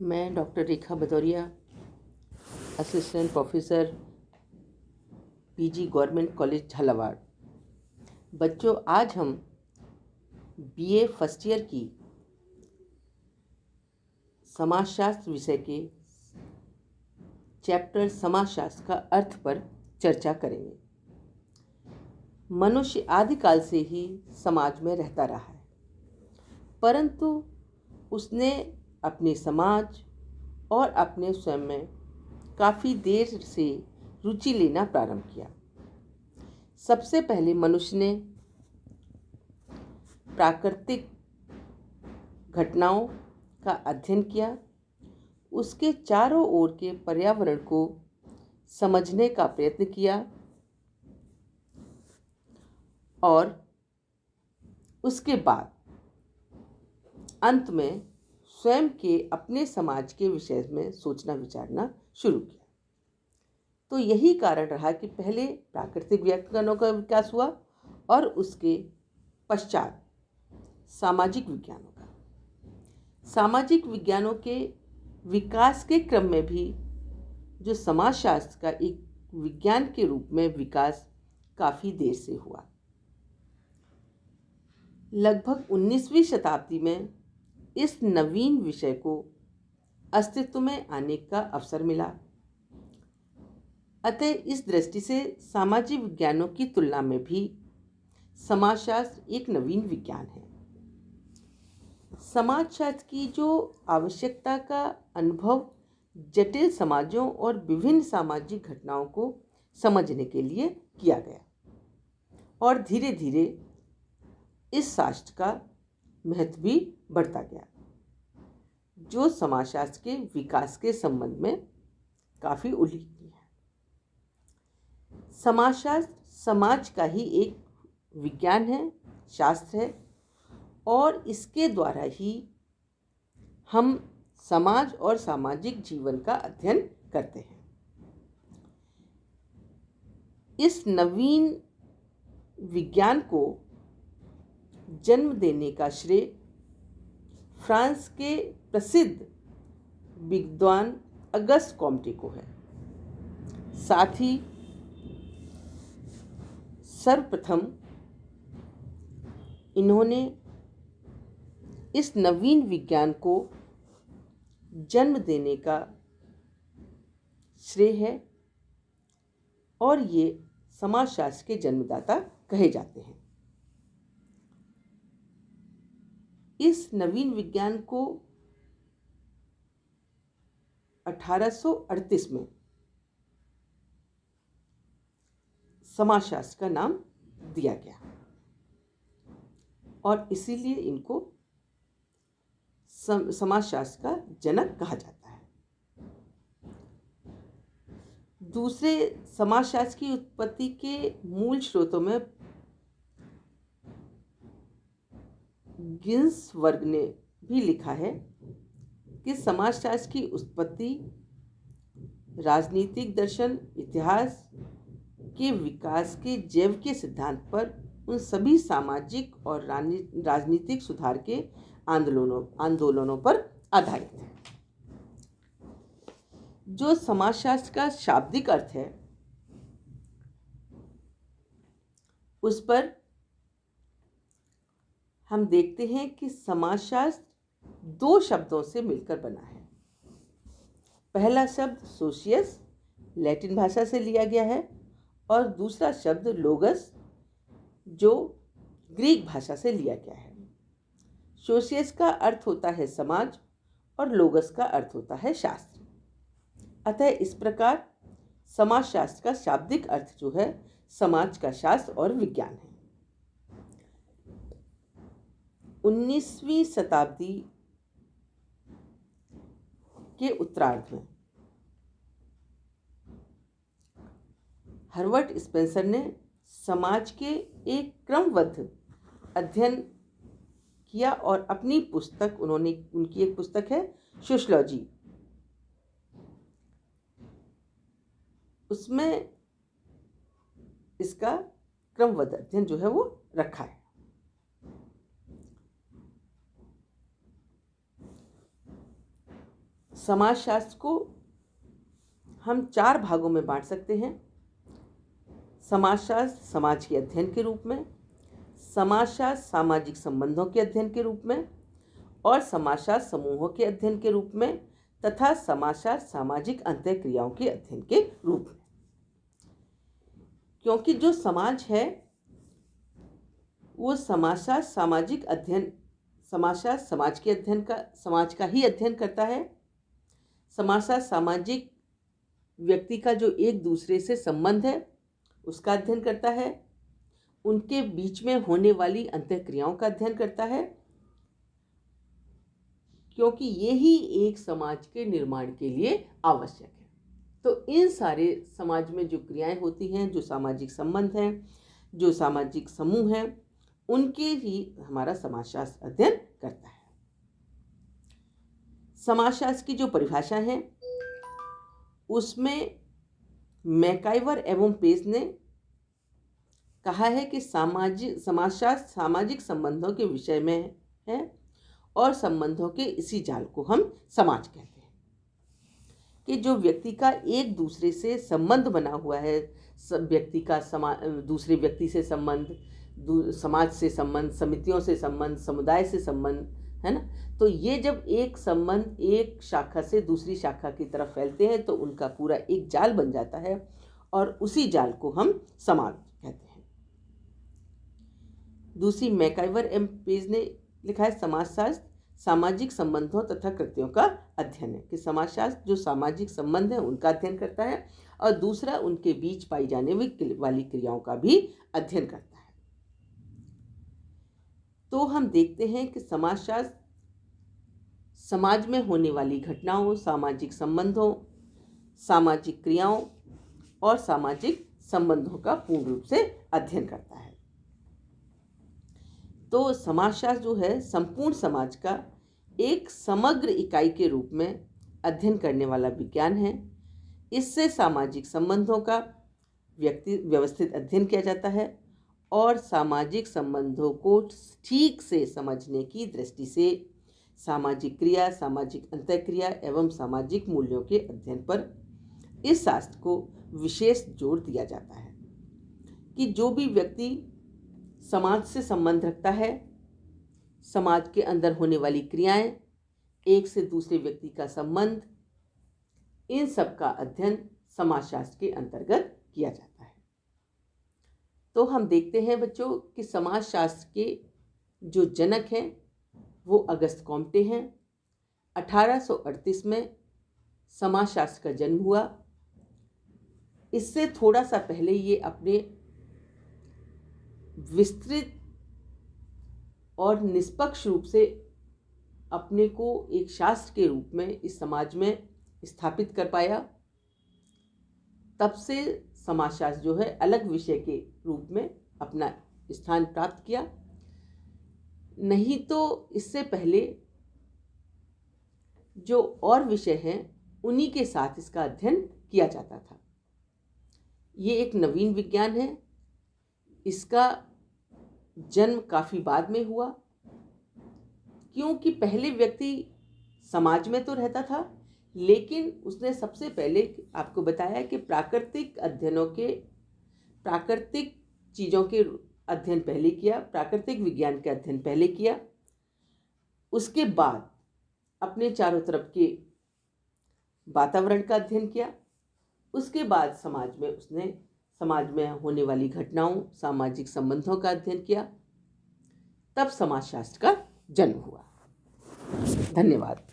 मैं doctor Rekha Bhadauria, assistant professor PG government college Jhalawar. बच्चों, आज हम बीए फर्स्ट ईयर की समाजशास्त्र विषय के चैप्टर समाजशास्त्र का अर्थ पर चर्चा करेंगे। मनुष्य आदिकाल से ही समाज में रहता रहा है, परंतु उसने अपने समाज और अपने स्वयं में काफ़ी देर से रुचि लेना प्रारंभ किया। सबसे पहले मनुष्य ने प्राकृतिक घटनाओं का अध्ययन किया, उसके चारों ओर के पर्यावरण को समझने का प्रयत्न किया और उसके बाद अंत में स्वयं के अपने समाज के विषय में सोचना विचारना शुरू किया। तो यही कारण रहा कि पहले प्राकृतिक विज्ञानों का विकास हुआ और उसके पश्चात सामाजिक विज्ञानों का। सामाजिक विज्ञानों के विकास के क्रम में भी जो समाजशास्त्र का एक विज्ञान के रूप में विकास काफ़ी देर से हुआ। लगभग 19वीं शताब्दी में इस नवीन विषय को अस्तित्व में आने का अवसर मिला। अतः इस दृष्टि से सामाजिक विज्ञानों की तुलना में भी समाजशास्त्र एक नवीन विज्ञान है। समाजशास्त्र की जो आवश्यकता का अनुभव जटिल समाजों और विभिन्न सामाजिक घटनाओं को समझने के लिए किया गया और धीरे धीरे इस शास्त्र का महत्व भी बढ़ता गया, जो समाजशास्त्र के विकास के संबंध में काफ़ी उल्लेखनीय है। समाजशास्त्र समाज का ही एक विज्ञान है, शास्त्र है, और इसके द्वारा ही हम समाज और सामाजिक जीवन का अध्ययन करते हैं। इस नवीन विज्ञान को जन्म देने का श्रेय फ्रांस के प्रसिद्ध विद्वान अगस्त कॉम्टे को है। साथ ही सर्वप्रथम इन्होंने इस नवीन विज्ञान को जन्म देने का श्रेय है और ये समाजशास्त्र के जन्मदाता कहे जाते हैं। इस नवीन विज्ञान को 1838 में समाजशास्त्र का नाम दिया गया और इसीलिए इनको समाजशास्त्र का जनक कहा जाता है। दूसरे समाजशास्त्र की उत्पत्ति के मूल स्रोतों में गिन्सबर्ग ने भी लिखा है कि समाजशास्त्र की उत्पत्ति राजनीतिक दर्शन इतिहास के विकास के जैव के सिद्धांत पर उन सभी सामाजिक और राजनीतिक सुधार के आंदोलनों पर आधारित है। जो समाजशास्त्र का शाब्दिक अर्थ है, उस पर हम देखते हैं कि समाजशास्त्र दो शब्दों से मिलकर बना है। पहला शब्द सोशियस लैटिन भाषा से लिया गया है और दूसरा शब्द लोगस जो ग्रीक भाषा से लिया गया है। सोशियस का अर्थ होता है समाज और लोगस का अर्थ होता है शास्त्र। अतः इस प्रकार समाजशास्त्र का शाब्दिक अर्थ जो है समाज का शास्त्र और विज्ञान है। 19वीं शताब्दी के उत्तरार्ध में हर्बर्ट स्पेंसर ने समाज के एक क्रमबद्ध अध्ययन किया और अपनी पुस्तक उनकी एक पुस्तक है सोशियोलॉजी, उसमें इसका क्रमबद्ध अध्ययन जो है वो रखा है। समाजशास्त्र को हम 4 भागों में बांट सकते हैं। समाजशास्त्र समाज के अध्ययन के रूप में, समाजशास्त्र सामाजिक संबंधों के अध्ययन के रूप में, और समाजशास्त्र समूहों के अध्ययन के रूप में, तथा समाजशास्त्र सामाजिक अंतःक्रियाओं के अध्ययन के रूप में। क्योंकि जो समाज है वो समाजशास्त्र सामाजिक अध्ययन, समाजशास्त्र समाज का ही अध्ययन करता है। समाजशास्त्र सामाजिक व्यक्ति का जो एक दूसरे से संबंध है उसका अध्ययन करता है, उनके बीच में होने वाली अंतःक्रियाओं का अध्ययन करता है, क्योंकि ये ही एक समाज के निर्माण के लिए आवश्यक है। तो इन सारे समाज में जो क्रियाएं होती हैं, जो सामाजिक संबंध हैं, जो सामाजिक समूह हैं, उनके ही हमारा समाजशास्त्र अध्ययन करता है। समाजशास्त्र की जो परिभाषा है उसमें मैकाइवर एवं पेस ने कहा है कि समाजशास्त्र सामाजिक संबंधों के विषय में है और संबंधों के इसी जाल को हम समाज कहते हैं। कि जो व्यक्ति का एक दूसरे से संबंध बना हुआ है, व्यक्ति का दूसरे व्यक्ति से संबंध, समाज से संबंध, समितियों से संबंध, समुदाय से संबंध, है ना। तो ये जब एक संबंध एक शाखा से दूसरी शाखा की तरफ फैलते हैं तो उनका पूरा एक जाल बन जाता है और उसी जाल को हम समाज कहते हैं। दूसरी मैकाइवर एम पेज ने लिखा है समाजशास्त्र सामाजिक संबंधों तथा कृत्यों का अध्ययन है। कि समाजशास्त्र जो सामाजिक संबंध है उनका अध्ययन करता है और दूसरा उनके बीच पाई जाने वाली क्रियाओं का भी अध्ययन करता है। तो हम देखते हैं कि समाजशास्त्र समाज में होने वाली घटनाओं, सामाजिक संबंधों, सामाजिक क्रियाओं और सामाजिक संबंधों का पूर्ण रूप से अध्ययन करता है। तो समाजशास्त्र जो है संपूर्ण समाज का एक समग्र इकाई के रूप में अध्ययन करने वाला विज्ञान है। इससे सामाजिक संबंधों का व्यवस्थित अध्ययन किया जाता है और सामाजिक संबंधों को ठीक से समझने की दृष्टि से सामाजिक क्रिया, सामाजिक अंतःक्रिया एवं सामाजिक मूल्यों के अध्ययन पर इस शास्त्र को विशेष जोर दिया जाता है। कि जो भी व्यक्ति समाज से संबंध रखता है, समाज के अंदर होने वाली क्रियाएं, एक से दूसरे व्यक्ति का संबंध, इन सब का अध्ययन समाजशास्त्र के अंतर्गत किया जाता है। तो हम देखते हैं बच्चों कि समाजशास्त्र के जो जनक हैं वो अगस्त कॉम्टे हैं। 1838 में समाजशास्त्र का जन्म हुआ। इससे थोड़ा सा पहले ये अपने विस्तृत और निष्पक्ष रूप से अपने को एक शास्त्र के रूप में इस समाज में स्थापित कर पाया। तब से समाजशास्त्र जो है अलग विषय के रूप में अपना स्थान प्राप्त किया। नहीं तो इससे पहले जो और विषय हैं उन्हीं के साथ इसका अध्ययन किया जाता था। ये एक नवीन विज्ञान है। इसका जन्म काफ़ी बाद में हुआ, क्योंकि पहले व्यक्ति समाज में तो रहता था, लेकिन उसने सबसे पहले आपको बताया कि प्राकृतिक चीज़ों के अध्ययन पहले किया, प्राकृतिक विज्ञान का अध्ययन पहले किया। उसके बाद अपने चारों तरफ के वातावरण का अध्ययन किया। उसके बाद समाज में होने वाली घटनाओं, सामाजिक संबंधों का अध्ययन किया। तब समाजशास्त्र का जन्म हुआ। धन्यवाद।